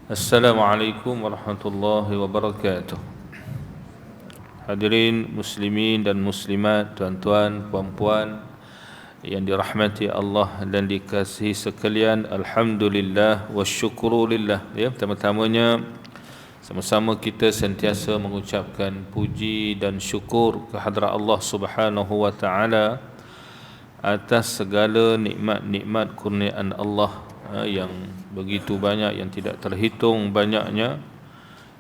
Assalamualaikum warahmatullahi wabarakatuh. Hadirin muslimin dan muslimat, tuan-tuan, puan-puan yang dirahmati Allah dan dikasihi sekalian, alhamdulillah wasyukurulillah. Ya, pertama-tamanya sama-sama kita sentiasa mengucapkan puji dan syukur kehadrat Allah Subhanahu wa taala atas segala nikmat-nikmat kurniaan Allah yang begitu banyak, yang tidak terhitung banyaknya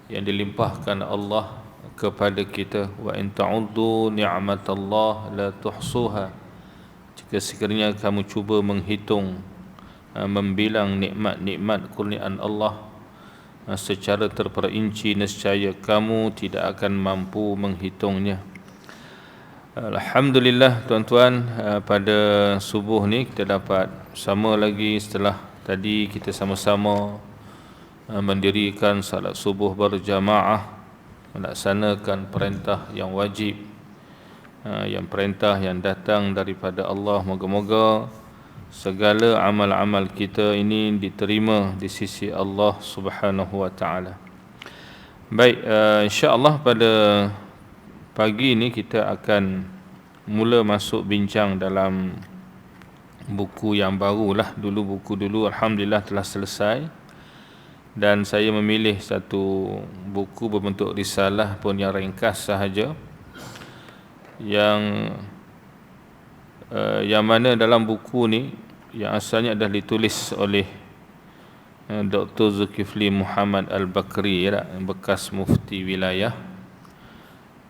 yang dilimpahkan Allah kepada kita. Wa in ta'uddu ni'matallah la tuhsuha. Jika sekiranya kamu cuba menghitung, membilang nikmat-nikmat kurniaan Allah secara terperinci, nescaya kamu tidak akan mampu menghitungnya. Alhamdulillah tuan-tuan, pada subuh ni kita dapat sama lagi setelah tadi kita sama-sama mendirikan salat subuh berjamaah, melaksanakan perintah yang wajib, yang perintah yang datang daripada Allah. Moga-moga segala amal-amal kita ini diterima di sisi Allah Subhanahu wa taala. Baik, insya-Allah pada pagi ini kita akan mula masuk bincang dalam buku yang barulah. Buku dulu alhamdulillah telah selesai, dan saya memilih satu buku berbentuk risalah pun yang ringkas sahaja, yang mana dalam buku ni yang asalnya adalah ditulis oleh Dr. Zulkifli Muhammad Al-Bakri, bekas mufti wilayah,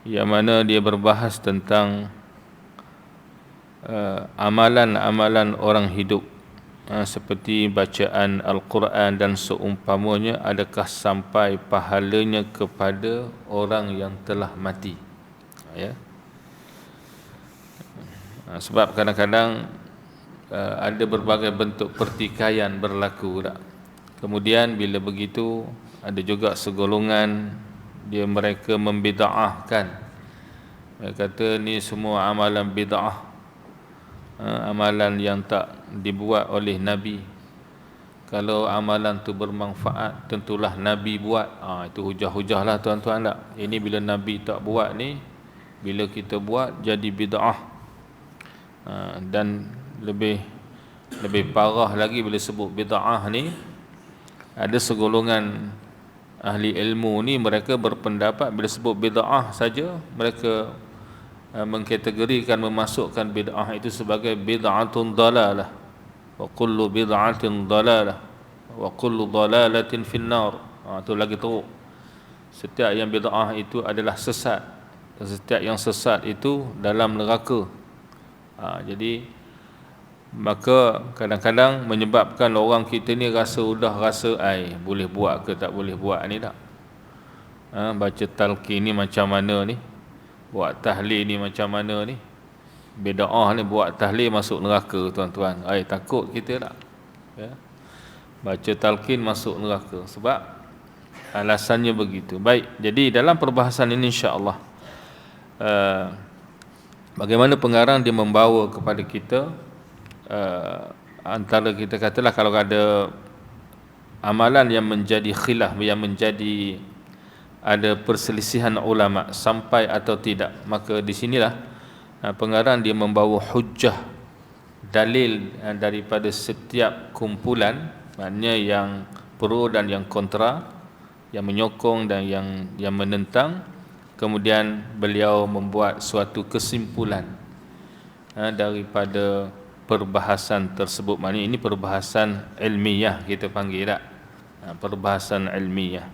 yang mana dia berbahas tentang amalan-amalan orang hidup, seperti bacaan Al-Quran dan seumpamanya, adakah sampai pahalanya kepada orang yang telah mati. Ya. Sebab kadang-kadang ada berbagai bentuk pertikaian berlaku tak? Kemudian bila begitu, ada juga segolongan mereka membida'ahkan. Mereka kata ni semua amalan bid'ah, amalan yang tak dibuat oleh Nabi. Kalau amalan tu bermanfaat, tentulah Nabi buat. Itu hujah-hujah lah tuan-tuan tak? Ini bila Nabi tak buat ni, bila kita buat jadi bid'ah. Dan lebih parah lagi bila sebut bid'ah ni, ada segolongan ahli ilmu ni mereka berpendapat bila sebut bid'ah saja, mereka mengkategorikan, memasukkan bid'ah itu sebagai bid'atun dalalah, wa kullu bid'atin dalalah, wa kullu dalalatin finnar. Itu lagi teruk. Setiap yang bid'ah itu adalah sesat, dan setiap yang sesat itu dalam neraka. Jadi maka kadang-kadang menyebabkan orang kita ni rasa boleh buat ke tak boleh buat ni tak. Baca talqin ni macam mana ni, buat tahlil ni macam mana ni, bid'ah ni buat tahlil masuk neraka tuan-tuan. Takut kita tak? Ya? Baca talqin masuk neraka sebab alasannya begitu. Baik, jadi dalam perbahasan ini insya-Allah bagaimana pengarang dia membawa kepada kita, antara kita katalah kalau ada amalan yang menjadi khilaf, yang menjadi ada perselisihan ulama sampai atau tidak, maka di sinilah pengarang dia membawa hujjah, dalil daripada setiap kumpulan, maknanya yang pro dan yang kontra, yang menyokong dan yang menentang. Kemudian beliau membuat suatu kesimpulan daripada perbahasan tersebut. Maknanya ini perbahasan ilmiah kita panggil tak? Perbahasan ilmiah.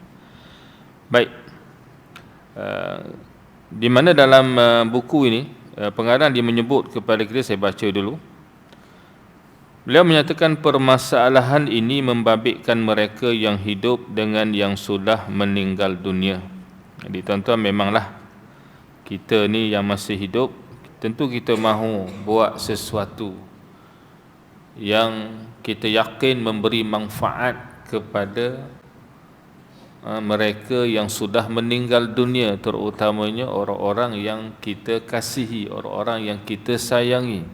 Baik, di mana dalam buku ini pengarang dia menyebut kepada kita, saya baca dulu. Beliau menyatakan permasalahan ini membabitkan mereka yang hidup dengan yang sudah meninggal dunia. Jadi tuan-tuan, memanglah kita ni yang masih hidup, tentu kita mahu buat sesuatu yang kita yakin memberi manfaat kepada mereka yang sudah meninggal dunia, terutamanya orang-orang yang kita kasihi, orang-orang yang kita sayangi.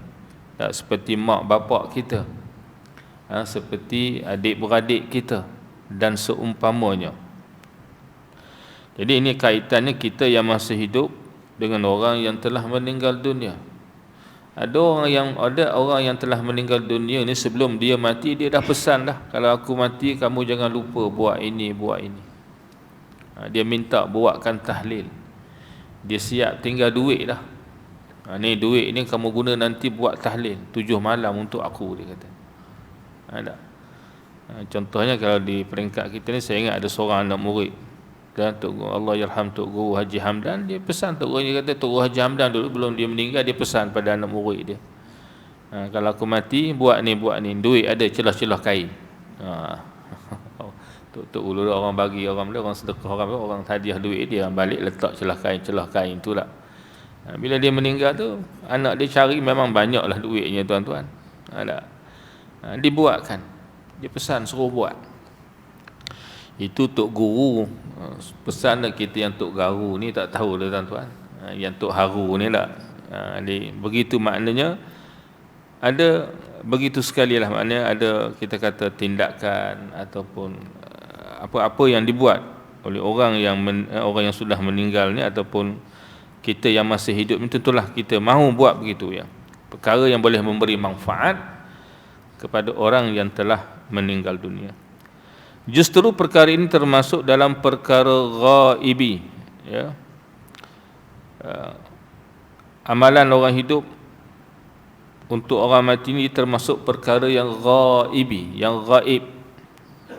Tak seperti mak bapak kita, seperti adik-beradik kita. dan seumpamanya. Jadi ini kaitannya kita yang masih hidup dengan orang yang telah meninggal dunia. Ada orang yang telah meninggal dunia ni sebelum dia mati dia dah pesan dah, kalau aku mati kamu jangan lupa buat ini, buat ini. Dia minta buatkan tahlil. Dia siap tinggal duit dah. Ni duit ni kamu guna nanti buat tahlil 7 malam untuk aku, dia kata. Ada. Contohnya kalau di peringkat kita ni, saya ingat ada seorang anak murid, dan Tok Guru, Allah yarham Tok Guru Haji Hamdan, dia pesan Tok Guru, dia kata Tok Guru Haji Hamdan dulu belum dia meninggal, dia pesan pada anak murid dia, kalau aku mati buat ni, duit ada celah-celah kain. Tok Guru orang bagi orang dia, orang sedekah orang hadiah duit dia, balik letak celah kain tu lah. Bila dia meninggal tu, anak dia cari memang banyaklah duitnya tuan-tuan. Dibuatkan, dia pesan suruh buat. Itu Tok Guru pesan dah, kita yang Tok Garu ni tak tahu dah tuan-tuan. Yang Tok Haru ni lah. Begitu maknanya, ada begitu sekali lah maknanya, ada kita kata tindakan ataupun apa-apa yang dibuat oleh orang yang sudah meninggal ni, ataupun kita yang masih hidup ni, tentulah kita mahu buat begitu ya. Perkara yang boleh memberi manfaat kepada orang yang telah meninggal dunia. Justru perkara ini termasuk dalam perkara ghaibi ya. Amalan orang hidup untuk orang mati ini termasuk perkara yang ghaibi, yang gaib,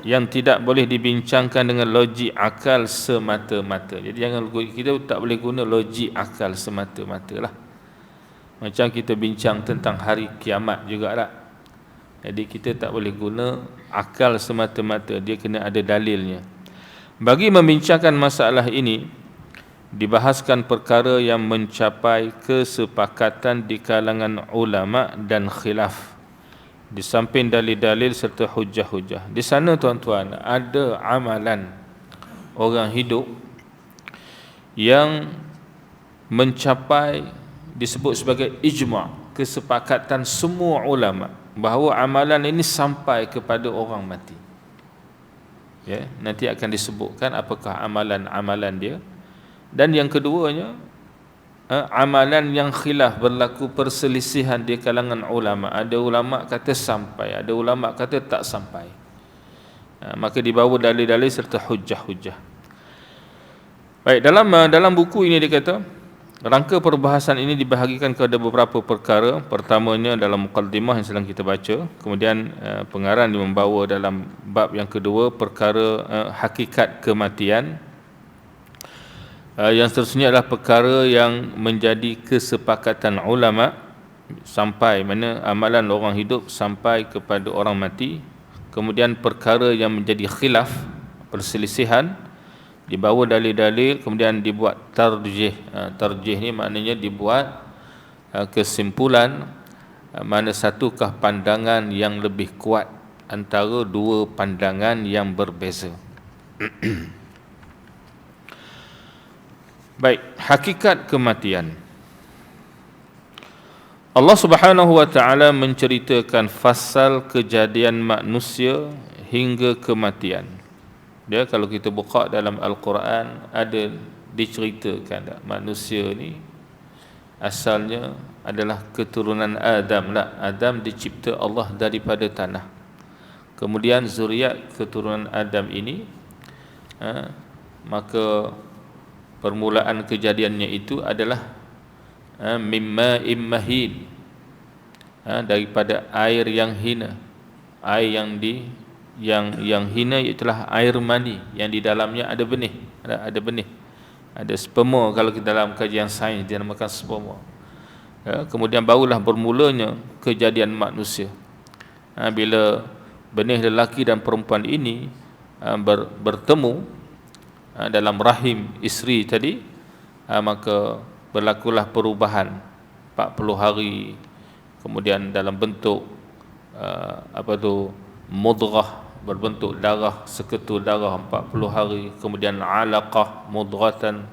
yang tidak boleh dibincangkan dengan logik akal semata-mata. Jadi kita tak boleh guna logik akal semata-mata lah. Macam kita bincang tentang hari kiamat jugalah. Jadi kita tak boleh guna akal semata-mata, dia kena ada dalilnya. Bagi membincangkan masalah ini, dibahaskan perkara yang mencapai kesepakatan di kalangan ulama dan khilaf, di samping dalil-dalil serta hujah-hujah. Di sana tuan-tuan, ada amalan orang hidup yang mencapai, disebut sebagai ijma', kesepakatan semua ulama bahawa amalan ini sampai kepada orang mati. Ya, nanti akan disebutkan apakah amalan-amalan dia. Dan yang keduanya, amalan yang khilaf, berlaku perselisihan di kalangan ulama. Ada ulama kata sampai, ada ulama kata tak sampai. Maka dibawa dalil-dalil serta hujah-hujah. Baik, dalam buku ini dia kata, rangka perbahasan ini dibahagikan kepada beberapa perkara. Pertamanya dalam muqaddimah yang sedang kita baca. Kemudian pengarang dia membawa dalam bab yang kedua perkara hakikat kematian. Yang seterusnya adalah perkara yang menjadi kesepakatan ulama, sampai mana amalan orang hidup sampai kepada orang mati. Kemudian perkara yang menjadi khilaf, perselisihan, dibawa dalil-dalil, kemudian dibuat tarjih. Tarjih ni maknanya dibuat kesimpulan, mana satukah pandangan yang lebih kuat antara dua pandangan yang berbeza. Baik, hakikat kematian. Allah Subhanahu wa taala menceritakan fasal kejadian manusia hingga kematian. Dia kalau kita buka dalam Al-Quran, ada diceritakan manusia ni asalnya adalah keturunan Adam lah. Adam dicipta Allah daripada tanah. Kemudian zuriat keturunan Adam ini, maka permulaan kejadiannya itu adalah mimma immahin, daripada air yang hina. Air yang hina ialah air mani yang di dalamnya ada benih, ada benih, ada sperma. Kalau kita dalam kajian sains dia namakan sperma. Kemudian barulah bermulanya kejadian manusia. Bila benih lelaki dan perempuan ini bertemu dalam rahim isteri tadi, maka berlakulah perubahan 40 hari. Kemudian dalam bentuk mudghah, berbentuk darah, seketul darah 40 hari. Kemudian alaqah mudghatan,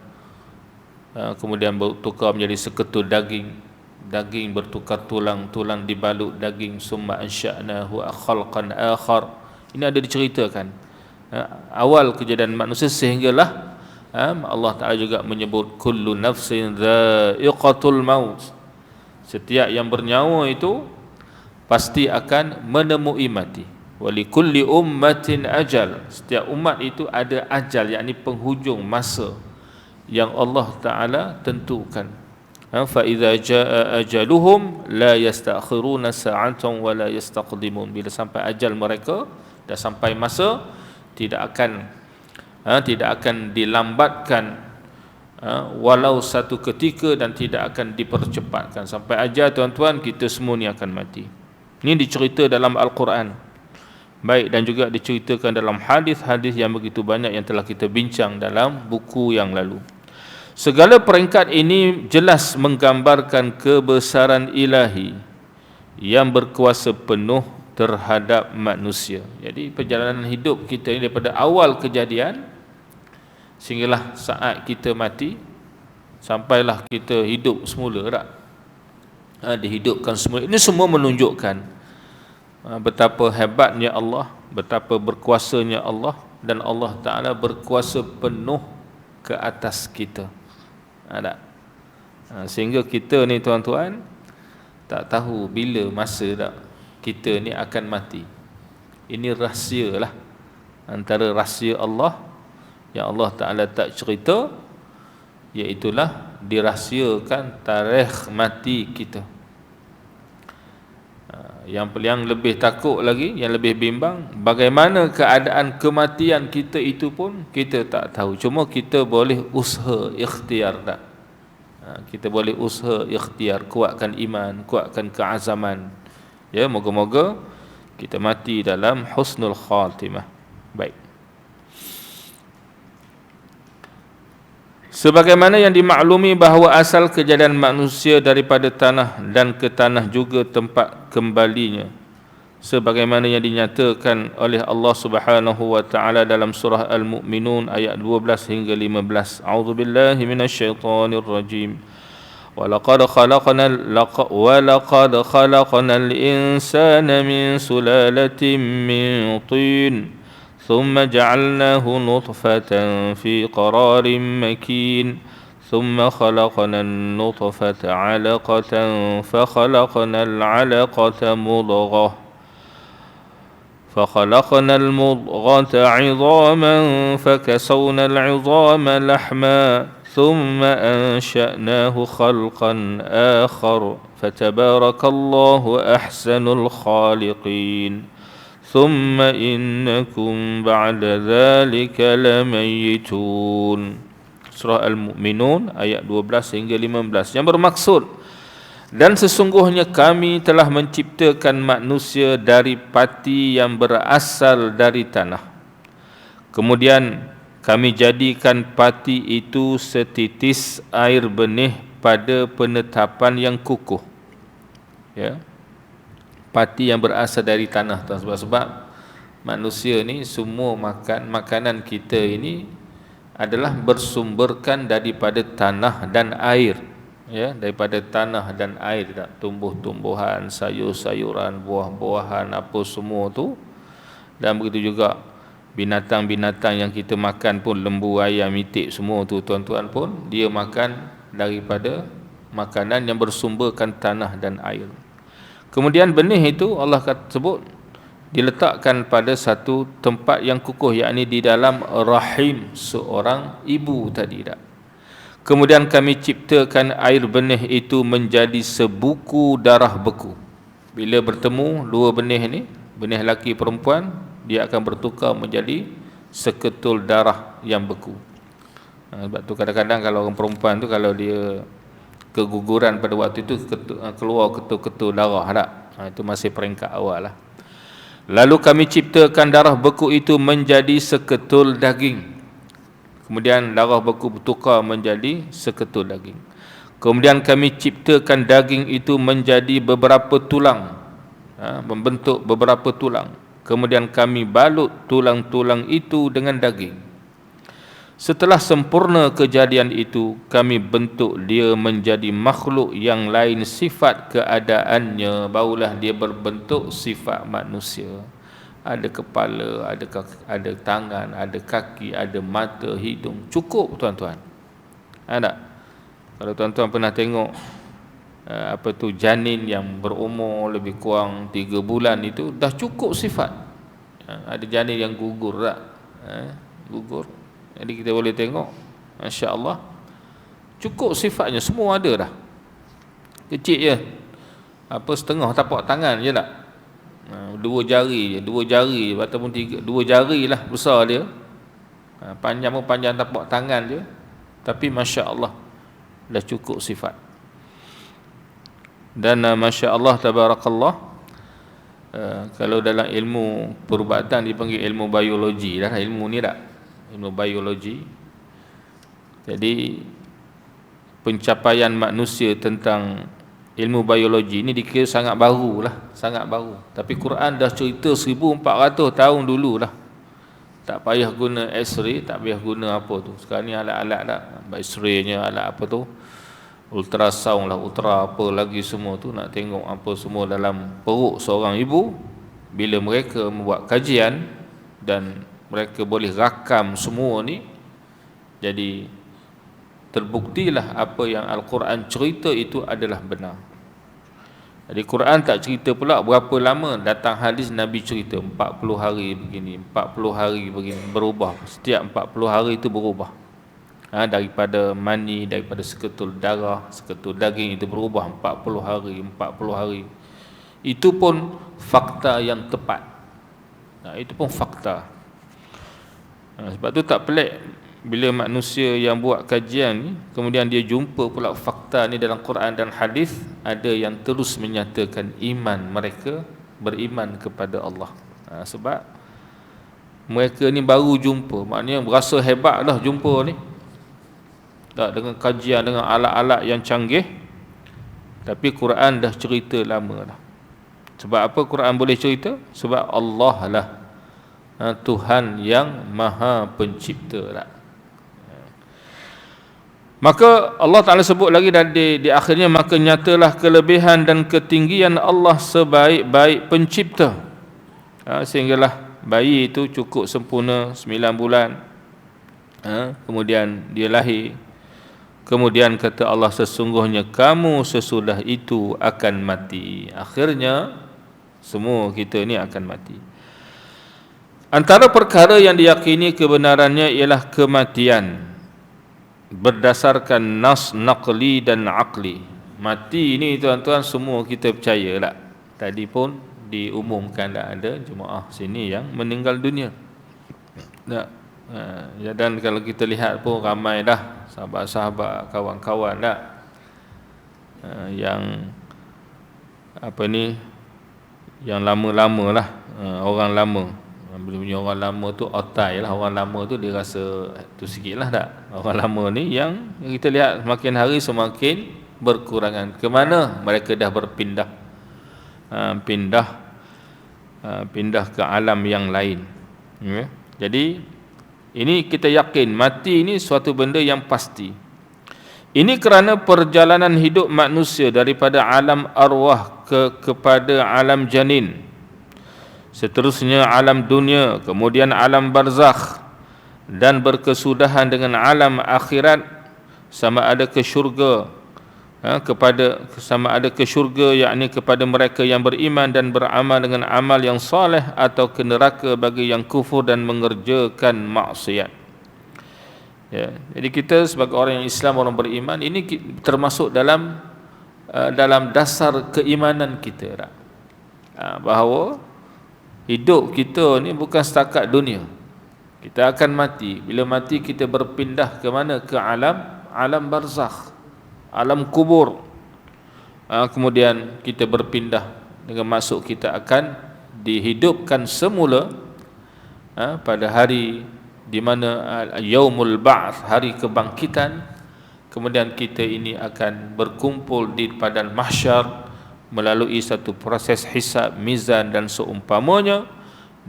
kemudian bertukar menjadi seketul daging. Daging bertukar tulang, tulang dibalut daging. Summa ansha'nahu khalqan akhar. Ini ada diceritakan awal kejadian manusia, sehinggalah Allah Ta'ala juga menyebut kullu nafsin dha'iqatul maut, setiap yang bernyawa itu pasti akan menemui mati. Walikulli ummatin ajal, setiap umat itu ada ajal, yakni penghujung masa yang Allah Ta'ala tentukan. Fa idza jaa ajaluhum la yastakhiruna sa'atan wa la yastaqdimun, bila sampai ajal mereka, dah sampai masa, tidak akan dilambatkan walau satu ketika, dan tidak akan dipercepatkan. Sampai ajal tuan-tuan, kita semua ni akan mati. Ini dicerita dalam Al-Quran, baik, dan juga diceritakan dalam hadis-hadis yang begitu banyak yang telah kita bincang dalam buku yang lalu. Segala peringkat ini jelas menggambarkan kebesaran ilahi yang berkuasa penuh terhadap manusia. Jadi perjalanan hidup kita ini daripada awal kejadian sehinggalah saat kita mati, sampailah kita hidup semula tak? Dihidupkan semula. Ini semua menunjukkan betapa hebatnya Allah, betapa berkuasanya Allah, dan Allah Ta'ala berkuasa penuh ke atas kita. Sehingga kita ni tuan-tuan tak tahu bila masa tak kita ni akan mati. Ini rahsia lah, antara rahsia Allah yang Allah Ta'ala tak cerita, iaitulah dirahsiakan tarikh mati kita. Yang lebih takut lagi, yang lebih bimbang, bagaimana keadaan kematian kita itu pun kita tak tahu. Cuma kita boleh usaha ikhtiar tak? Kita boleh usaha ikhtiar, kuatkan iman, kuatkan keazaman. Ya, moga-moga kita mati dalam husnul khatimah. Baik. Sebagaimana yang dimaklumi bahawa asal kejadian manusia daripada tanah, dan ke tanah juga tempat kembalinya, sebagaimana yang dinyatakan oleh Allah Subhanahu wa taala dalam surah Al-Mu'minun ayat 12 hingga 15. A'udzubillahi minasyaitonir rajim. Walaqad khalaqnal insana min sulalatin min tin ثم جعلناه نطفة في قرار مكين ثم خلقنا النطفة علقة فخلقنا المضغة عظاما فكسونا العظام لحما ثم أنشأناه خلقا آخر فتبارك الله أحسن الخالقين ثم إنكم بعد ذلك لميتون. Surah Al-Mu'minun ayat 12 hingga 15, yang bermaksud, dan sesungguhnya kami telah menciptakan manusia dari pati yang berasal dari tanah. Kemudian kami jadikan pati itu setitis air benih pada penetapan yang kukuh. Ya, pati yang berasal dari tanah, sebab manusia ni semua makanan kita ini adalah bersumberkan daripada tanah dan air. Ya, daripada tanah dan air, tumbuh-tumbuhan, sayur-sayuran, buah-buahan, apa semua tu. Dan begitu juga binatang-binatang yang kita makan pun, lembu, ayam, itik, semua tu tuan-tuan pun dia makan daripada makanan yang bersumberkan tanah dan air. Kemudian benih itu Allah sebut diletakkan pada satu tempat yang kukuh, yakni di dalam rahim seorang ibu tadi tak. Kemudian kami ciptakan air benih itu menjadi sebuku darah beku. Bila bertemu dua benih ni, benih laki perempuan, dia akan bertukar menjadi seketul darah yang beku. Sebab tu kadang-kadang kalau orang perempuan tu, kalau dia keguguran pada waktu itu, keluar ketul-ketul darah tak? Itu masih peringkat awal lah. Lalu kami ciptakan darah beku itu menjadi seketul daging. Kemudian darah beku bertukar menjadi seketul daging. Kemudian kami ciptakan daging itu menjadi beberapa tulang, membentuk beberapa tulang. Kemudian kami balut tulang-tulang itu dengan daging. Setelah sempurna kejadian itu, kami bentuk dia menjadi makhluk yang lain sifat keadaannya, barulah dia berbentuk sifat manusia. ada kepala, ada kaki, ada tangan, ada kaki, ada mata, hidung. Cukup tuan-tuan. Tak? Kalau tuan-tuan pernah tengok apa tu janin yang berumur lebih kurang 3 bulan itu dah cukup sifat. Ada janin yang gugur tak? Gugur. Jadi kita boleh tengok, masya-Allah, cukup sifatnya, semua ada dah. Kecil je. Apa setengah tapak tangan je tak? 2 jari je, 2 jari ataupun 3, 2 jari lah besar dia. Panjang pun panjang tapak tangan je. Tapi masya-Allah dah cukup sifat. Dan masya-Allah tabarakallah, kalau dalam ilmu perubatan dipanggil ilmu biologi dah, ilmu ni tak? Ilmu biologi. Jadi pencapaian manusia tentang ilmu biologi ni dikira sangat baru lah, sangat baru. Tapi Quran dah cerita 1400 tahun dulu lah. Tak payah guna X-ray, tak payah guna apa tu. Sekarang ni alat-alat tak, X-ray-nya, alat apa tu, ultrasound lah, ultra apa lagi semua tu, nak tengok apa semua dalam perut seorang ibu. Bila mereka membuat kajian dan mereka boleh rakam semua ni, jadi terbuktilah apa yang Al-Quran cerita itu adalah benar. Jadi Quran tak cerita pula berapa lama datang hadis Nabi cerita 40 hari begini, 40 hari begini, berubah. Setiap 40 hari itu berubah. Daripada mani, daripada seketul darah, seketul daging itu berubah 40 hari, 40 hari. Itu pun fakta yang tepat. Itu pun fakta. Sebab tu tak pelik bila manusia yang buat kajian ni, kemudian dia jumpa pula fakta ni dalam Quran dan hadis, ada yang terus menyatakan iman mereka, beriman kepada Allah. Sebab mereka ni baru jumpa, maknanya berasa hebat dah jumpa ni. Tak, dengan kajian, dengan alat-alat yang canggih. Tapi Quran dah cerita lama dah. Sebab apa Quran boleh cerita? Sebab Allah lah Tuhan yang Maha Pencipta lah. Maka Allah Ta'ala sebut lagi di akhirnya, maka nyatalah kelebihan dan ketinggian Allah sebaik-baik pencipta. Sehinggalah bayi itu cukup sempurna 9 bulan. Kemudian dia lahir. Kemudian kata Allah, sesungguhnya kamu sesudah itu akan mati. Akhirnya semua kita ni akan mati. Antara perkara yang diyakini kebenarannya ialah kematian berdasarkan nas naqli dan aqli. Mati ini tuan-tuan semua kita percaya tak? Tadi pun diumumkan tak ada jemaah sini yang meninggal dunia. Tak? Dan kalau kita lihat pun ramai dah sahabat-sahabat, kawan-kawan tak? Yang apa ni, yang lama-lama lah, orang lama. Bila orang lama tu otai lah, orang lama tu dia rasa tu sikit lah tak. Orang lama ni yang kita lihat semakin hari semakin berkurangan. Ke mana mereka dah berpindah, pindah ke alam yang lain. Jadi ini kita yakin mati ini suatu benda yang pasti. Ini kerana perjalanan hidup manusia daripada alam arwah kepada alam janin, seterusnya alam dunia, kemudian alam barzakh, dan berkesudahan dengan alam akhirat, sama ada ke syurga, sama ada ke syurga yakni kepada mereka yang beriman dan beramal dengan amal yang soleh, atau ke neraka bagi yang kufur dan mengerjakan maksiat. Ya, jadi kita sebagai orang yang Islam, orang beriman, ini termasuk dalam dasar keimanan kita, bahawa hidup kita ni bukan setakat dunia. Kita akan mati. Bila mati kita berpindah ke mana? Ke alam barzakh, alam kubur. Kemudian kita berpindah, dengan maksud kita akan dihidupkan semula pada hari di mana yaumul ba'ts, hari kebangkitan. Kemudian kita ini akan berkumpul di padang mahsyar melalui satu proses hisab, mizan dan seumpamanya.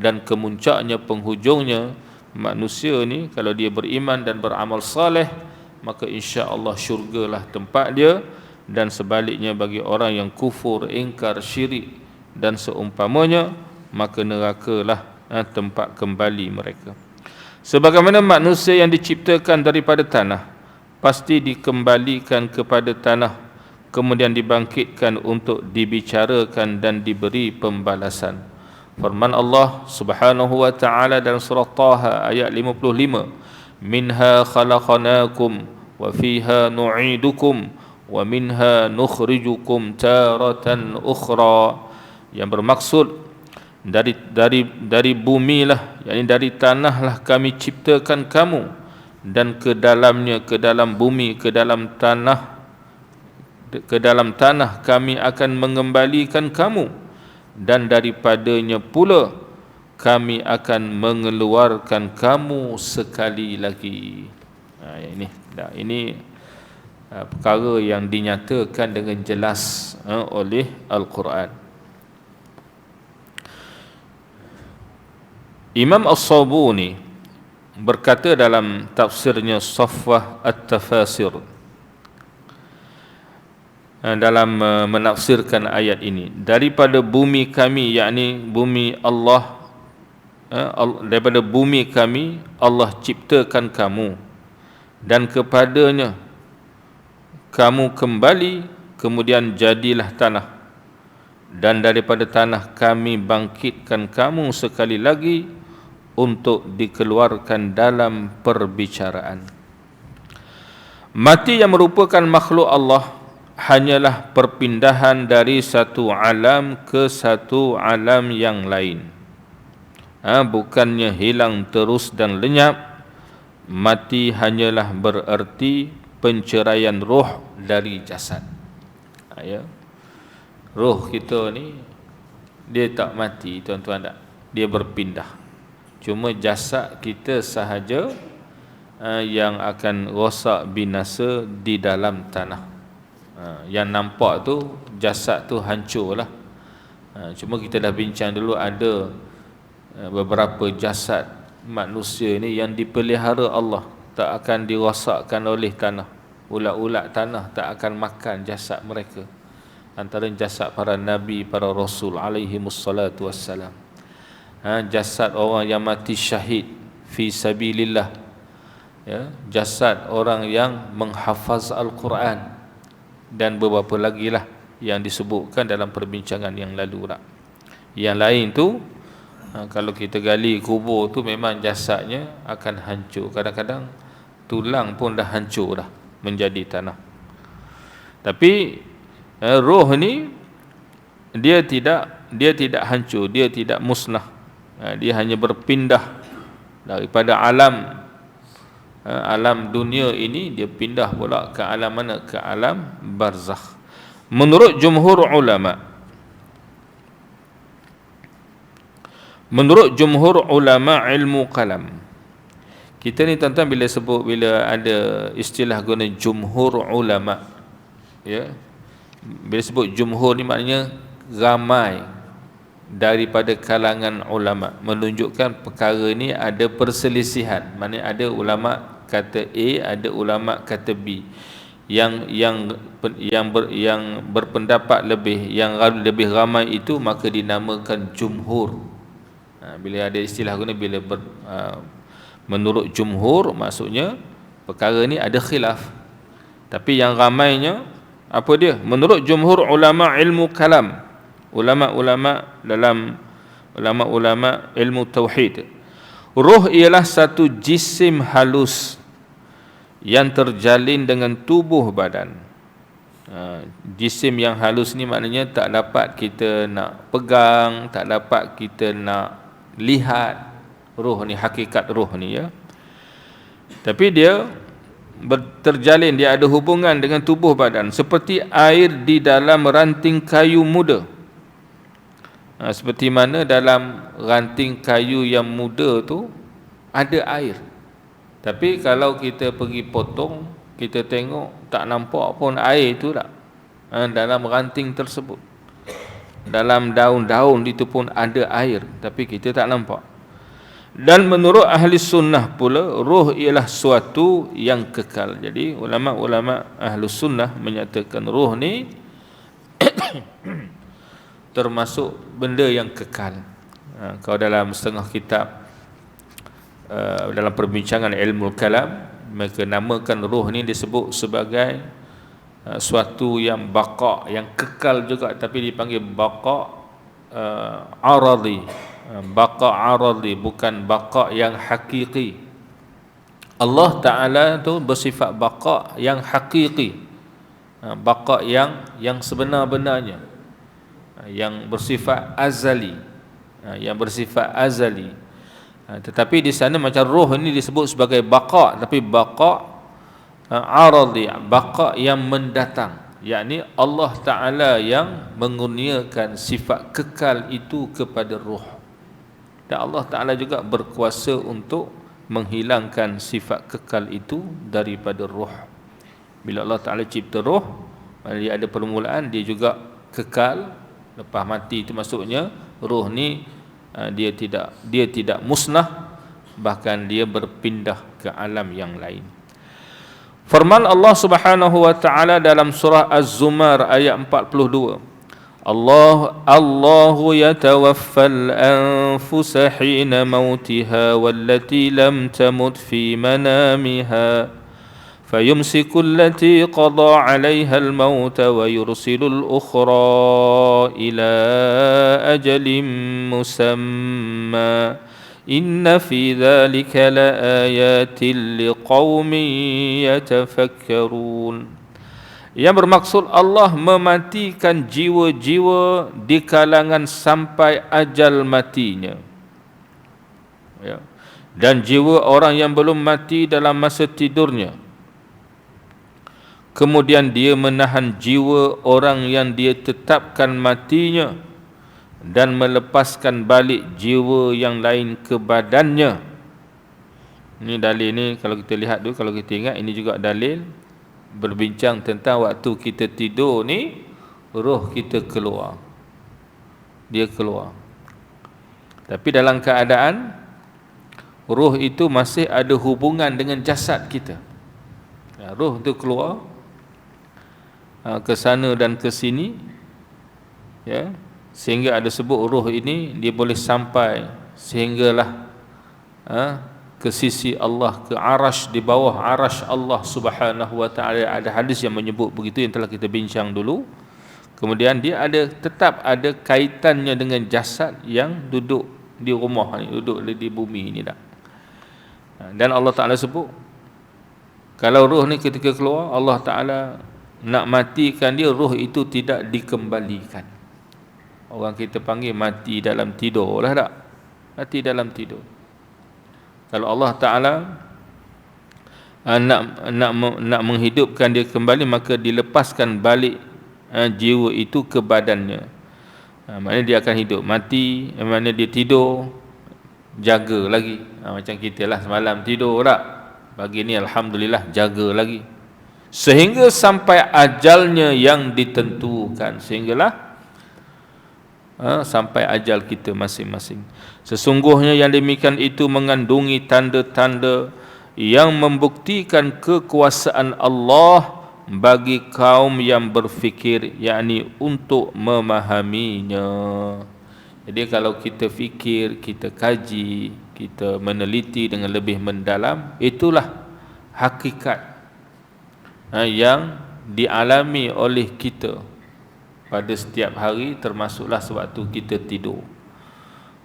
Dan kemuncaknya, penghujungnya, manusia ni kalau dia beriman dan beramal saleh, maka insya-Allah syurgalah tempat dia. Dan sebaliknya bagi orang yang kufur, ingkar, syirik dan seumpamanya, maka nerakalah tempat kembali mereka. Sebagaimana manusia yang diciptakan daripada tanah pasti dikembalikan kepada tanah, kemudian dibangkitkan untuk dibicarakan dan diberi pembalasan. Firman Allah Subhanahu wa taala dalam surah Taha ayat 55, "Minha khalaqnakum wa fiha nu'idukum wa minha nukhrijukum taratan ukhra." Yang bermaksud dari bumi lah, yakni dari tanah lah kami ciptakan kamu, dan ke dalamnya, ke dalam bumi, ke dalam tanah kami akan mengembalikan kamu, dan daripadanya pula kami akan mengeluarkan kamu sekali lagi. Ini perkara yang dinyatakan dengan jelas oleh Al-Quran. Imam As-Sabuni berkata dalam tafsirnya Safwah At-Tafasir, dalam menafsirkan ayat ini, daripada bumi kami, yakni bumi Allah, daripada bumi kami Allah ciptakan kamu, dan kepadanya kamu kembali, kemudian jadilah tanah, dan daripada tanah kami bangkitkan kamu sekali lagi untuk dikeluarkan dalam perbicaraan. Mati yang merupakan makhluk Allah hanyalah perpindahan dari satu alam ke satu alam yang lain. Bukannya hilang terus dan lenyap. Mati hanyalah bererti penceraian roh dari jasad. Roh kita ni dia tak mati, tuan-tuan tak. Dia berpindah. Cuma jasad kita sahaja yang akan rosak binasa di dalam tanah. Yang nampak tu jasad tu hancurlah. Cuma kita dah bincang dulu, ada beberapa jasad manusia ni yang dipelihara Allah, tak akan dirosakkan oleh tanah. Ulat-ulat tanah tak akan makan jasad mereka. Antara jasad para nabi, para rasul alaihimussalatu wassalam. Jasad orang yang mati syahid fi sabilillah, jasad orang yang menghafaz Al-Quran, dan beberapa lagi lah yang disebutkan dalam perbincangan yang lalu lah. Yang lain tu kalau kita gali kubur tu memang jasadnya akan hancur. Kadang-kadang tulang pun dah hancur dah menjadi tanah. Tapi roh ni dia tidak hancur, dia tidak musnah. Dia hanya berpindah daripada alam dunia ini, dia pindah pula ke alam mana? Ke alam barzakh. Menurut jumhur ulama ilmu kalam. Kita ni tuan-tuan bila ada istilah guna jumhur ulama, bila sebut jumhur ni maknanya ramai daripada kalangan ulama, menunjukkan perkara ni ada perselisihan. Maknanya ada ulama kata A, ada ulama kata B. Yang berpendapat yang lebih ramai itu maka dinamakan jumhur. Bila ada istilah guna, menurut jumhur, maksudnya perkara ni ada khilaf. Tapi yang ramainya apa dia? Menurut jumhur ulama ilmu kalam, ulama-ulama ilmu tauhid, roh ialah satu jisim halus yang terjalin dengan tubuh badan. Jisim yang halus ni maknanya tak dapat kita nak pegang, tak dapat kita nak lihat. Roh ni, hakikat roh ni, tapi dia terjalin, dia ada hubungan dengan tubuh badan, seperti air di dalam ranting kayu muda. Seperti mana dalam ranting kayu yang muda tu ada air, tapi kalau kita pergi potong, kita tengok tak nampak pun air tu tak dalam ranting tersebut. Dalam daun-daun itu pun ada air, tapi kita tak nampak. Dan menurut ahli sunnah pula, roh ialah suatu yang kekal. Jadi ulama-ulama ahli sunnah menyatakan roh ni termasuk benda yang kekal. Kalau dalam setengah kitab dalam perbincangan ilmu kalam, mereka namakan ruh ni disebut sebagai suatu yang baqa', yang kekal juga, tapi dipanggil baqa' aradi. Baqa' aradi, bukan baqa' yang hakiki. Allah Ta'ala tu bersifat baqa' yang hakiki, baqa' yang sebenar-benarnya, yang bersifat azali, yang bersifat azali. Tetapi di sana macam roh ini disebut sebagai baqa', tapi baqa' aradi, baqa' yang mendatang, yakni Allah Ta'ala yang mengurniakan sifat kekal itu kepada roh. Dan Allah Ta'ala juga berkuasa untuk menghilangkan sifat kekal itu daripada roh. Bila Allah Ta'ala cipta roh, dia ada permulaan, dia juga kekal. Lepas mati itu maksudnya roh ni dia tidak musnah, bahkan dia berpindah ke alam yang lain. Firman Allah Subhanahu wa taala dalam surah Az-Zumar ayat 42, Allahu yatawaffal anfusa hina mautiha wallati lam tamut fi manamiha فيمسك التي قضى عليها الموت ويرسل الأخرى إلى أجل مسمى إن في ذلك لآيات لقوم يتفكرون. Yang bermaksud Allah mematikan jiwa-jiwa di kalangan sampai ajal matinya, ya. Dan jiwa orang yang belum mati dalam masa tidurnya. Kemudian dia menahan jiwa orang yang dia tetapkan matinya dan melepaskan balik jiwa yang lain ke badannya. Ini dalil ni kalau kita lihat dulu, kalau kita ingat, ini juga dalil berbincang tentang waktu kita tidur ni roh kita keluar. Dia keluar. Tapi dalam keadaan roh itu masih ada hubungan dengan jasad kita. Roh itu keluar ke sana dan ke sini, ya, sehingga ada sebut roh ini dia boleh sampai sehinggalah ke sisi Allah, ke arash, di bawah arash Allah Subhanahu wa taala. Ada hadis yang menyebut begitu yang telah kita bincang dulu. Kemudian dia tetap ada kaitannya dengan jasad yang duduk di rumah ni, duduk di bumi ni dah. Dan Allah Taala sebut kalau roh ni ketika keluar, Allah Taala nak matikan dia, roh itu tidak dikembalikan. Orang kita panggil mati dalam tidur lah, tak? Mati dalam tidur. Kalau Allah Ta'ala nak menghidupkan dia kembali, maka dilepaskan balik jiwa itu ke badannya. Maknanya dia akan hidup. Mati, maknanya dia tidur, jaga lagi. Macam kita lah semalam tidur tak? Pagi ni Alhamdulillah jaga lagi, sehingga sampai ajalnya yang ditentukan. Sehinggalah sampai ajal kita masing-masing. Sesungguhnya yang demikian itu mengandungi tanda-tanda yang membuktikan kekuasaan Allah bagi kaum yang berfikir, yakni untuk memahaminya. Jadi kalau kita fikir, kita kaji, kita meneliti dengan lebih mendalam, itulah hakikat yang dialami oleh kita pada setiap hari, termasuklah sewaktu kita tidur.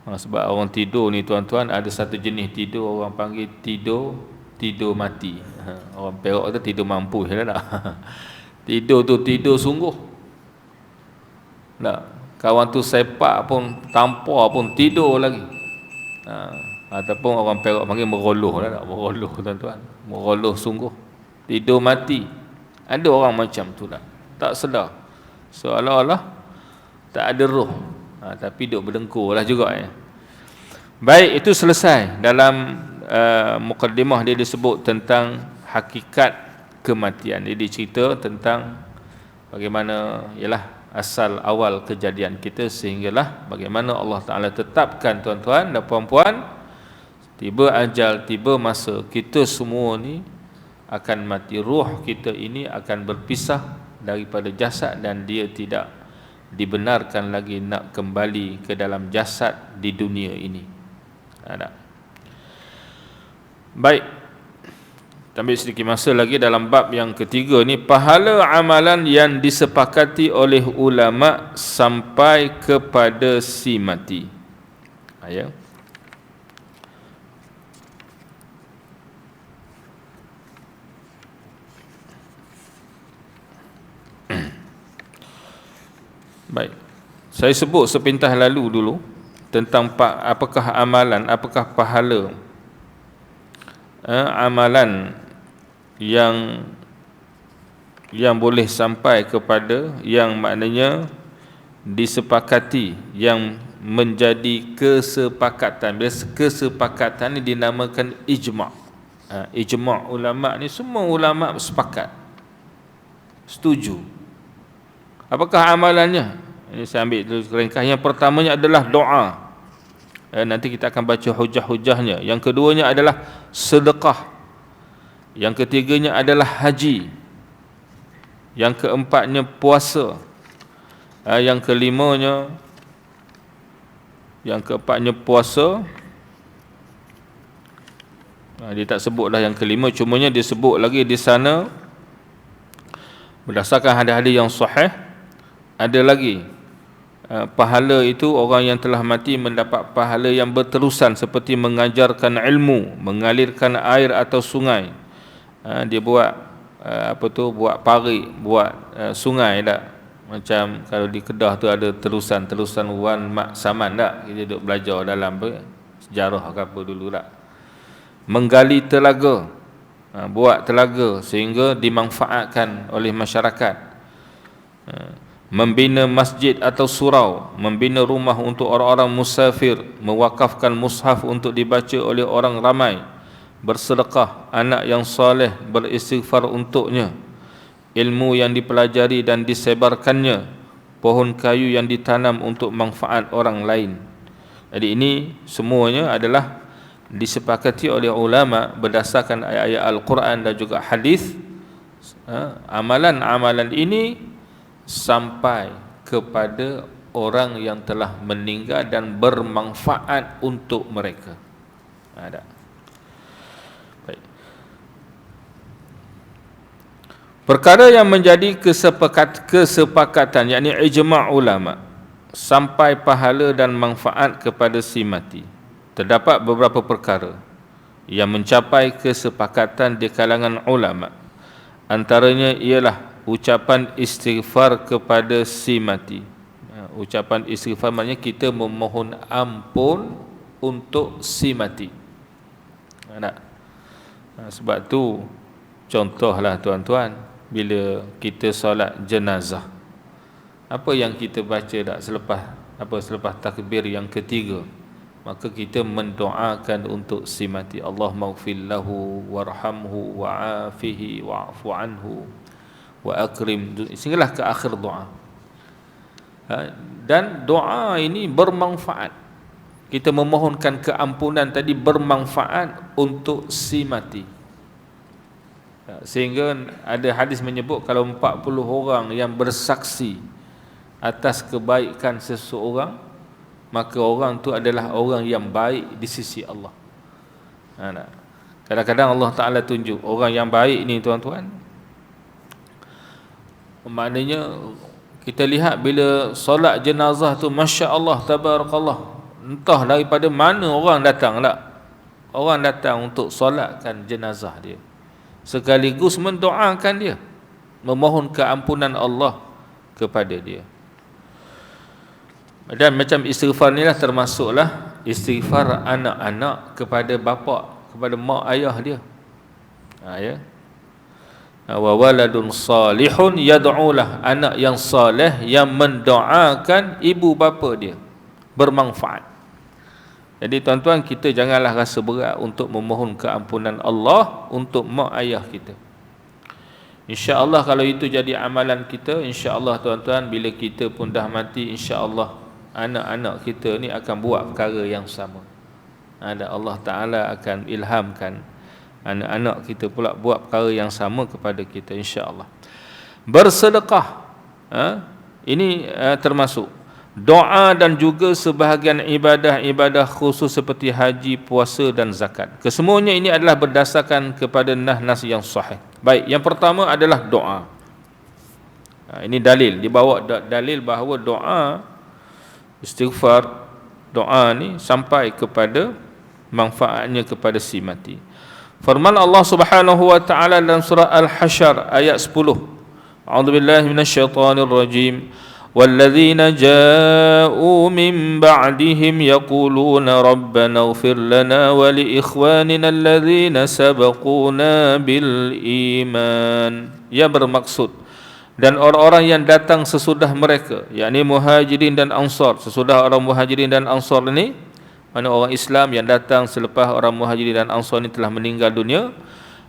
Sebab orang tidur ni tuan-tuan, ada satu jenis tidur orang panggil tidur mati. Orang Perak tu tidur mampu je tak? Tidur tu tidur sungguh. Tak, kawan tu sepak pun, tampar pun tidur lagi. Ataupun orang Perak panggil meroloh lah, tak? Meroloh tuan-tuan, meroloh sungguh, tidur mati. Ada orang macam tu lah, tak sedar, seolah-olah tak ada roh, tapi duk berdengkur lah juga ya. Baik, itu selesai. Dalam mukaddimah dia disebut tentang hakikat kematian. Dia cerita tentang bagaimana ialah asal awal kejadian kita, sehinggalah bagaimana Allah Ta'ala tetapkan tuan-tuan dan puan-puan, tiba ajal, tiba masa kita semua ni akan mati. Ruh kita ini akan berpisah daripada jasad dan dia tidak dibenarkan lagi nak kembali ke dalam jasad di dunia ini. Ada. Baik, ambil sedikit masa lagi dalam bab yang ketiga ni, pahala amalan yang disepakati oleh ulama sampai kepada si mati. Ya. Baik, saya sebut sepintas lalu dulu tentang apakah amalan, apakah pahala amalan yang boleh sampai kepada, yang maknanya disepakati, yang menjadi kesepakatan. Bila kesepakatan ini dinamakan ijma'. Ijma' ulama' ni semua ulama' sepakat, setuju. Apakah amalannya? Ini saya ambil dulu ringkas. Yang pertamanya adalah doa. Nanti kita akan baca hujah-hujahnya. Yang keduanya adalah sedekah. Yang ketiganya adalah haji. Yang keempatnya puasa. Yang keempatnya puasa. Dia tak sebutlah yang kelima, cumanya dia sebut lagi di sana berdasarkan hadis-hadis yang sahih. Ada lagi pahala itu, orang yang telah mati mendapat pahala yang berterusan seperti mengajarkan ilmu, mengalirkan air atau sungai. Dia buat buat parit, buat sungai tak? Macam kalau di Kedah tu ada terusan Wan Mak Saman tak? Kita duduk belajar dalam sejarah ke apa dulu tak? Menggali telaga, buat telaga sehingga dimanfaatkan oleh masyarakat. Membina masjid atau surau, membina rumah untuk orang-orang musafir, mewakafkan mushaf untuk dibaca oleh orang ramai, bersedekah, anak yang soleh, beristighfar untuknya, ilmu yang dipelajari dan disebarkannya, pohon kayu yang ditanam untuk manfaat orang lain. Jadi ini semuanya adalah disepakati oleh ulama berdasarkan ayat-ayat Al-Quran dan juga hadis. Amalan-amalan ini sampai kepada orang yang telah meninggal dan bermanfaat untuk mereka. Ada. Baik. Perkara yang menjadi kesepakatan, yakni ijma' ulama, sampai pahala dan manfaat kepada si mati. Terdapat beberapa perkara yang mencapai kesepakatan di kalangan ulama. Antaranya ialah ucapan istighfar kepada si mati. Ucapan istighfar maknanya kita memohon ampun untuk si mati. Sebab tu contohlah tuan-tuan, bila kita solat jenazah, apa yang kita baca tak selepas takbir yang ketiga? Maka kita mendoakan untuk si mati. Allahumma ighfir lahu warhamhu wa'afihi wa'fu anhu wa akrim, sehinggalah ke akhir doa. Dan doa ini bermanfaat. Kita memohonkan keampunan tadi bermanfaat untuk si mati. Sehingga ada hadis menyebut kalau 40 orang yang bersaksi atas kebaikan seseorang, maka orang tu adalah orang yang baik di sisi Allah. Kadang-kadang Allah Ta'ala tunjuk orang yang baik ni tuan-tuan, maknanya kita lihat bila solat jenazah tu, Masya Allah, Tabarakallah, entah daripada mana orang datang tak? Orang datang untuk solatkan jenazah dia, sekaligus mendoakan dia, memohon keampunan Allah kepada dia. Dan macam istighfar ni lah termasuklah istighfar anak-anak kepada bapa, kepada mak ayah dia. Ya. Wa waladun salihun yad'ulah, anak yang saleh yang mendoakan ibu bapa dia, bermanfaat. Jadi tuan-tuan, kita janganlah rasa berat untuk memohon keampunan Allah untuk mak ayah kita. InsyaAllah kalau itu jadi amalan kita, InsyaAllah tuan-tuan, bila kita pun dah mati, InsyaAllah anak-anak kita ni akan buat perkara yang sama. Allah Ta'ala akan ilhamkan anak-anak kita pula buat perkara yang sama kepada kita, insya-Allah. Bersedekah, Ini termasuk doa dan juga sebahagian ibadah-ibadah khusus seperti haji, puasa dan zakat. Kesemuanya ini adalah berdasarkan kepada nas yang sahih. Baik, yang pertama adalah doa. Ini dalil, dibawa dalil bahawa doa istighfar, doa ni sampai kepada manfaatnya kepada si mati. Firman Allah Subhanahu wa taala dalam surah Al-Hasyr ayat 10. A'udzubillahi minasyaitonir rajim. وَالَّذِينَ جَاءُوا مِن بَعْدِهِمْ يَقُولُونَ رَبَّنَا اغْفِرْ لَنَا وَلِإِخْوَانِنَا الَّذِينَ سَبَقُونَا بِالْإِيمَانِ. Ia bermaksud, dan orang-orang yang datang sesudah mereka, yakni Muhajirin dan Ansar. Sesudah orang Muhajirin dan Ansar ini, mana orang Islam yang datang selepas orang Muhajirin dan Ansar ini telah meninggal dunia,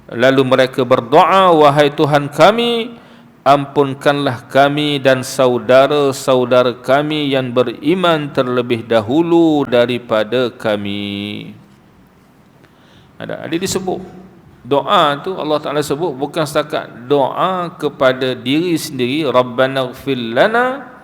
lalu mereka berdoa, wahai Tuhan kami, ampunkanlah kami dan saudara-saudara kami yang beriman terlebih dahulu daripada kami. Ada disebut doa tu, Allah Ta'ala sebut bukan setakat doa kepada diri sendiri, Rabbana ighfir lana,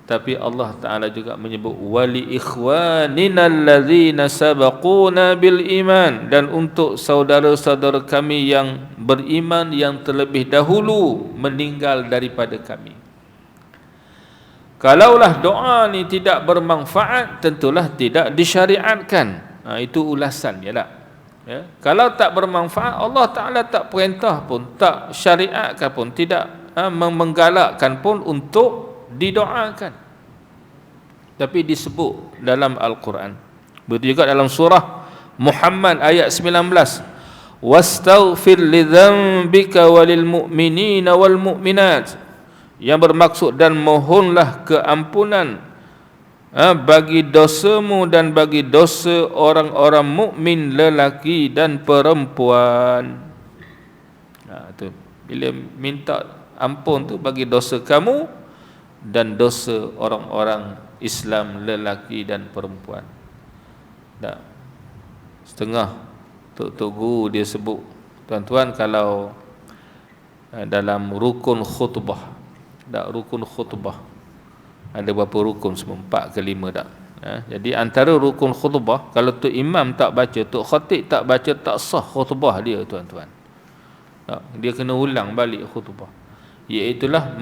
tapi Allah Ta'ala juga menyebut wali ikhwanina allazina sabaquna bil iman, dan untuk saudara-saudara kami yang beriman yang terlebih dahulu meninggal daripada kami. Kalaulah doa ni tidak bermanfaat, tentulah tidak disyariatkan. Itu ulasan ya tak? Ya. Kalau tak bermanfaat, Allah Ta'ala tak perintah pun, tak syariatkan pun, tidak menggalakkan pun untuk didoakan. Tapi disebut dalam Al-Quran. Begitu juga dalam surah Muhammad ayat 19. Wastaghfir lidzambika walil mu'minina wal mu'minat. Yang bermaksud, dan mohonlah keampunan bagi dosamu dan bagi dosa orang-orang mukmin lelaki dan perempuan. Tu bila minta ampun tu bagi dosa kamu dan dosa orang-orang Islam lelaki dan perempuan. Tak. Setengah Tok Guru dia sebut, tuan-tuan, kalau dalam rukun khutbah, tak, rukun khutbah ada berapa rukun semua? 4 ke 5 tak? Jadi antara rukun khutbah, kalau tu imam tak baca, tu khatib tak baca, tak sah khutbah dia, tuan-tuan. Tak, dia kena ulang balik khutbah, iaitulah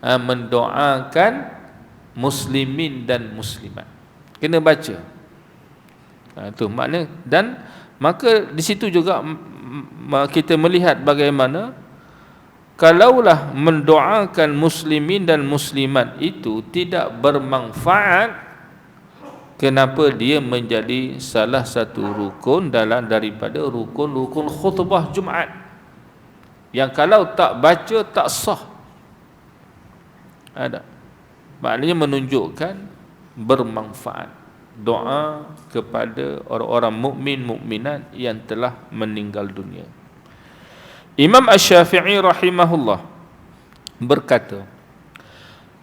mendoakan muslimin dan muslimat. Kena baca. Itu makna. Dan maka di situ juga kita melihat bagaimana kalaulah mendoakan muslimin dan muslimat itu tidak bermanfaat, kenapa dia menjadi salah satu rukun daripada rukun-rukun khutbah Jumaat, yang kalau tak baca tak sah. Ada. Maknanya menunjukkan bermanfaat doa kepada orang-orang mukmin mukminat yang telah meninggal dunia. Imam Asy-Syafi'i rahimahullah berkata,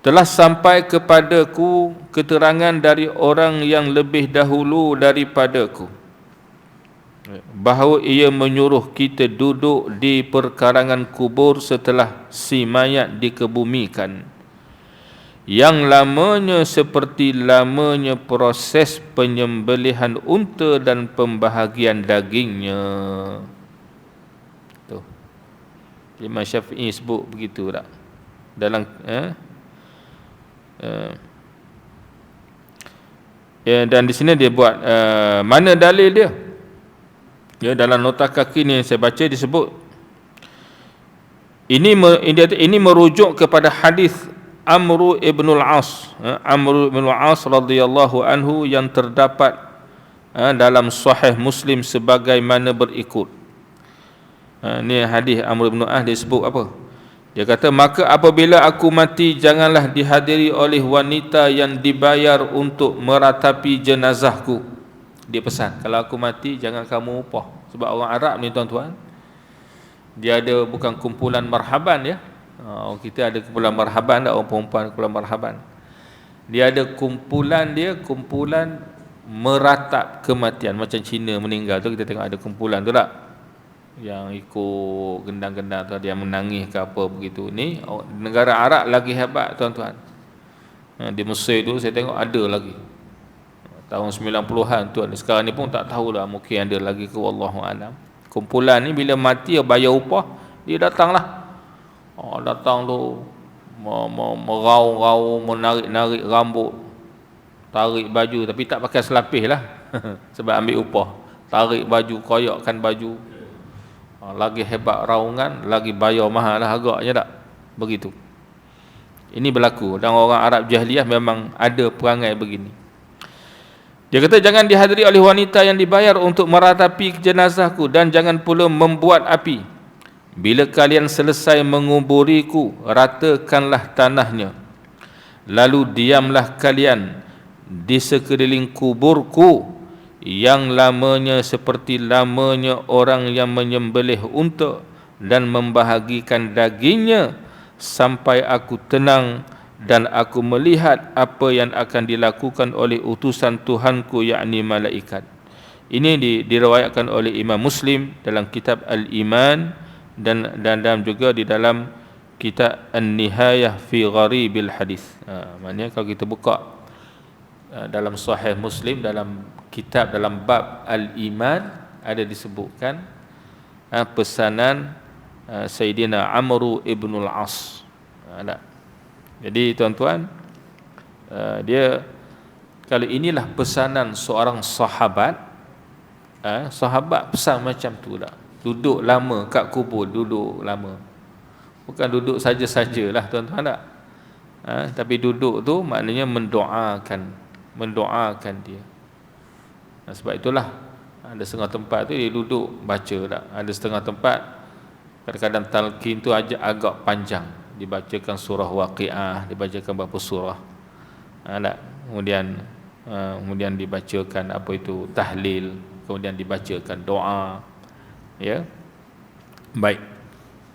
telah sampai kepadaku keterangan dari orang yang lebih dahulu daripadaku, bahawa ia menyuruh kita duduk di perkarangan kubur setelah si mayat dikebumikan, yang lamanya seperti lamanya proses penyembelihan unta dan pembahagian dagingnya. Tu Imam Syafi'i sebut begitu tak? Dalam dan di sini dia buat mana dalil dia? Ya, dalam nota kaki ni yang saya baca disebut ini merujuk kepada hadis Amr ibn al-As, radhiyallahu anhu, yang terdapat dalam Sahih Muslim sebagaimana berikut. Ini hadis Amr ibn al-As, dia sebut apa? Dia kata, maka apabila aku mati, janganlah dihadiri oleh wanita yang dibayar untuk meratapi jenazahku. Dia pesan, kalau aku mati jangan kamu upah. Sebab orang Arab ni, tuan-tuan, dia ada bukan kumpulan marhaban ya. Kita ada kumpulan marhaban, tak? Orang perempuan kumpulan marhaban. Dia ada kumpulan meratap kematian. Macam Cina meninggal tu, kita tengok ada kumpulan tu tak? yang ikut gendang-gendang tu, dia menangis ke apa begitu. Ni negara Arab lagi hebat tuan-tuan. Di Mesir tu saya tengok ada lagi. Tahun 90-an tuan. Sekarang ni pun tak tahulah, mungkin ada lagi ke, wallahu alam. Kumpulan ni bila mati bayar upah, dia datanglah. Datang tu meraung-raung, menarik-narik rambut, tarik baju, tapi tak pakai selapis lah sebab ambil upah. Tarik baju, koyakkan baju. Lagi hebat raungan, lagi bayar mahal lah agaknya tak? Begitu. Ini berlaku. Dan orang Arab jahiliah memang ada perangai begini. Dia kata, jangan dihadiri oleh wanita yang dibayar untuk meratapi jenazahku, dan jangan pula membuat api. Bila kalian selesai menguburiku, ratakanlah tanahnya. Lalu diamlah kalian di sekeliling kuburku, yang lamanya seperti lamanya orang yang menyembelih unta dan membahagikan dagingnya, sampai aku tenang dan aku melihat apa yang akan dilakukan oleh utusan Tuhanku, yakni malaikat. Ini diriwayatkan oleh Imam Muslim dalam kitab Al-Iman, dan juga di dalam kitab An-Nihayah fi Gharibil Hadis. Maknanya kalau kita buka dalam Sahih Muslim, dalam kitab, dalam bab Al-Iman, ada disebutkan pesanan Sayyidina Amr ibn al-As. Jadi tuan-tuan, dia, kalau inilah pesanan seorang sahabat, sahabat pesan macam tu tak? Duduk lama kat kubur, duduk lama. Bukan duduk saja-sajalah tuan-tuan tak? Tapi duduk tu maknanya mendoakan dia. Sebab itulah ada setengah tempat tu dia duduk baca tak? Ada setengah tempat kadang-kadang talqin tu agak panjang, dibacakan surah Waqiah, dibacakan beberapa surah. Tak? Kemudian dibacakan apa itu tahlil, kemudian dibacakan doa. Ya. Baik.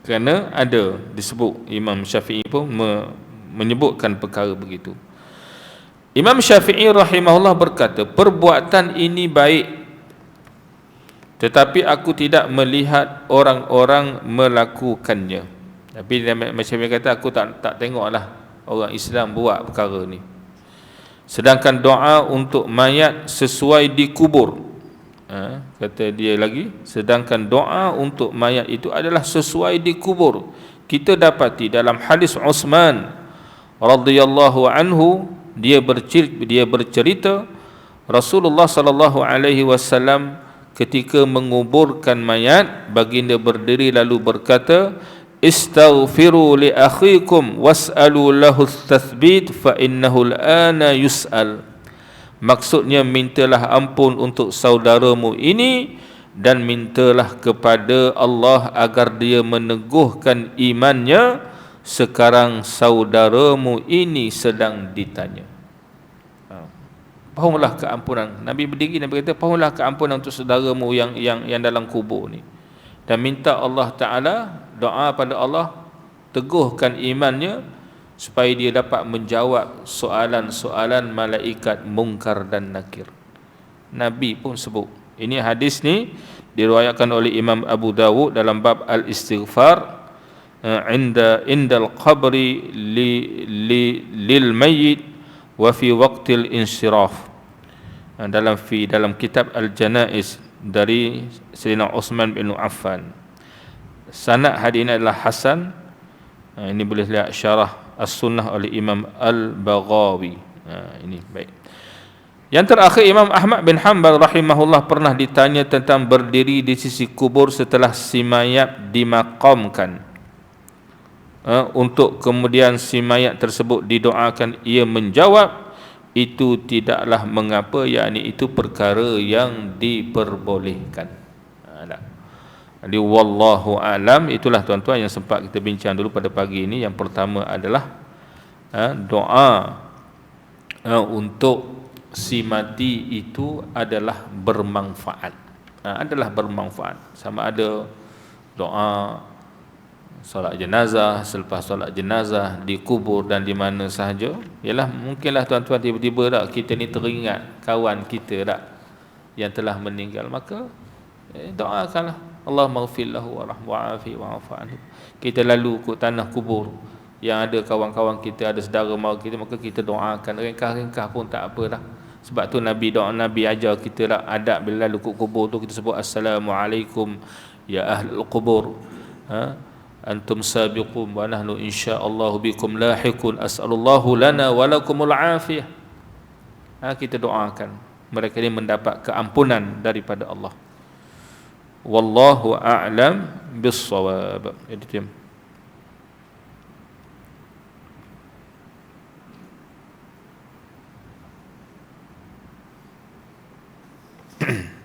Kerana ada disebut, Imam Syafi'i pun menyebutkan perkara begitu. Imam Syafi'i rahimahullah berkata, perbuatan ini baik, tetapi aku tidak melihat orang-orang melakukannya. Tapi macam dia kata, aku tak tengoklah orang Islam buat perkara ni. Sedangkan doa untuk mayat sesuai dikubur, kata dia lagi, sedangkan doa untuk mayat itu adalah sesuai dikubur. Kita dapati dalam hadis Uthman radhiyallahu anhu, dia bercerita Rasulullah sallallahu alaihi wasallam ketika menguburkan mayat, baginda berdiri lalu berkata, istaghfiru li akhikum was'alu lahu tathbit fa innahu al-ana yus'al. Maksudnya, mintalah ampun untuk saudaramu ini dan mintalah kepada Allah agar dia meneguhkan imannya, sekarang saudaramu ini sedang ditanya. Mohonlah keampunan. Nabi berdiri, Nabi kata, mohonlah keampunan untuk saudaramu yang dalam kubur ni, dan minta Allah Ta'ala, doa pada Allah, teguhkan imannya supaya dia dapat menjawab soalan-soalan malaikat Munkar dan Nakir. Nabi pun sebut. Ini hadis ni diriwayatkan oleh Imam Abu Dawud dalam bab Al-Istighfar indal qabri lil mayyit wa fi waqtil insiraf, dalam kitab Al-Janaiz dari Sayyidina Uthman bin Affan. Sanad hadis ini adalah hasan. Ini boleh lihat syarah As-Sunnah oleh Imam Al-Baghawi. Ini baik. Yang terakhir, Imam Ahmad bin Hanbal rahimahullah pernah ditanya tentang berdiri di sisi kubur setelah si mayat dimakamkan, untuk kemudian si mayat tersebut didoakan. Ia menjawab, itu tidaklah mengapa, yakni itu perkara yang diperbolehkan. Jadi wallahu alam. Itulah tuan-tuan yang sempat kita bincang dulu pada pagi ini. Yang pertama adalah doa untuk si mati itu adalah bermanfaat. Adalah bermanfaat. Sama ada doa solat jenazah, selepas solat jenazah, di kubur dan di mana sahaja. Yalah, mungkinlah tuan-tuan tiba-tiba tak kita ni teringat kawan kita tak yang telah meninggal, maka doakanlah, Allahumma ighfir lahu warhamhu wa'afi wa'fu anhu. Kita lalu ke tanah kubur yang ada kawan-kawan kita, ada saudara mara kita, maka kita doakan ringkas-ringkas pun tak apalah. Sebab tu Nabi ajar kita lah adab bila lalu ke kubur tu, kita sebut assalamualaikum ya ahlul qubur, antum sabiqun wa nahnu insyaallah bikum lahiqun, as'alullahu lana wa lakumul afiyah. Kita doakan mereka ini mendapat keampunan daripada Allah. Wallahu a'lam bis-shawab. Jadi diam.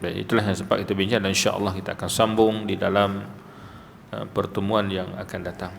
Baik, itulah yang sempat kita bincang dan insya-Allah kita akan sambung di dalam pertemuan yang akan datang.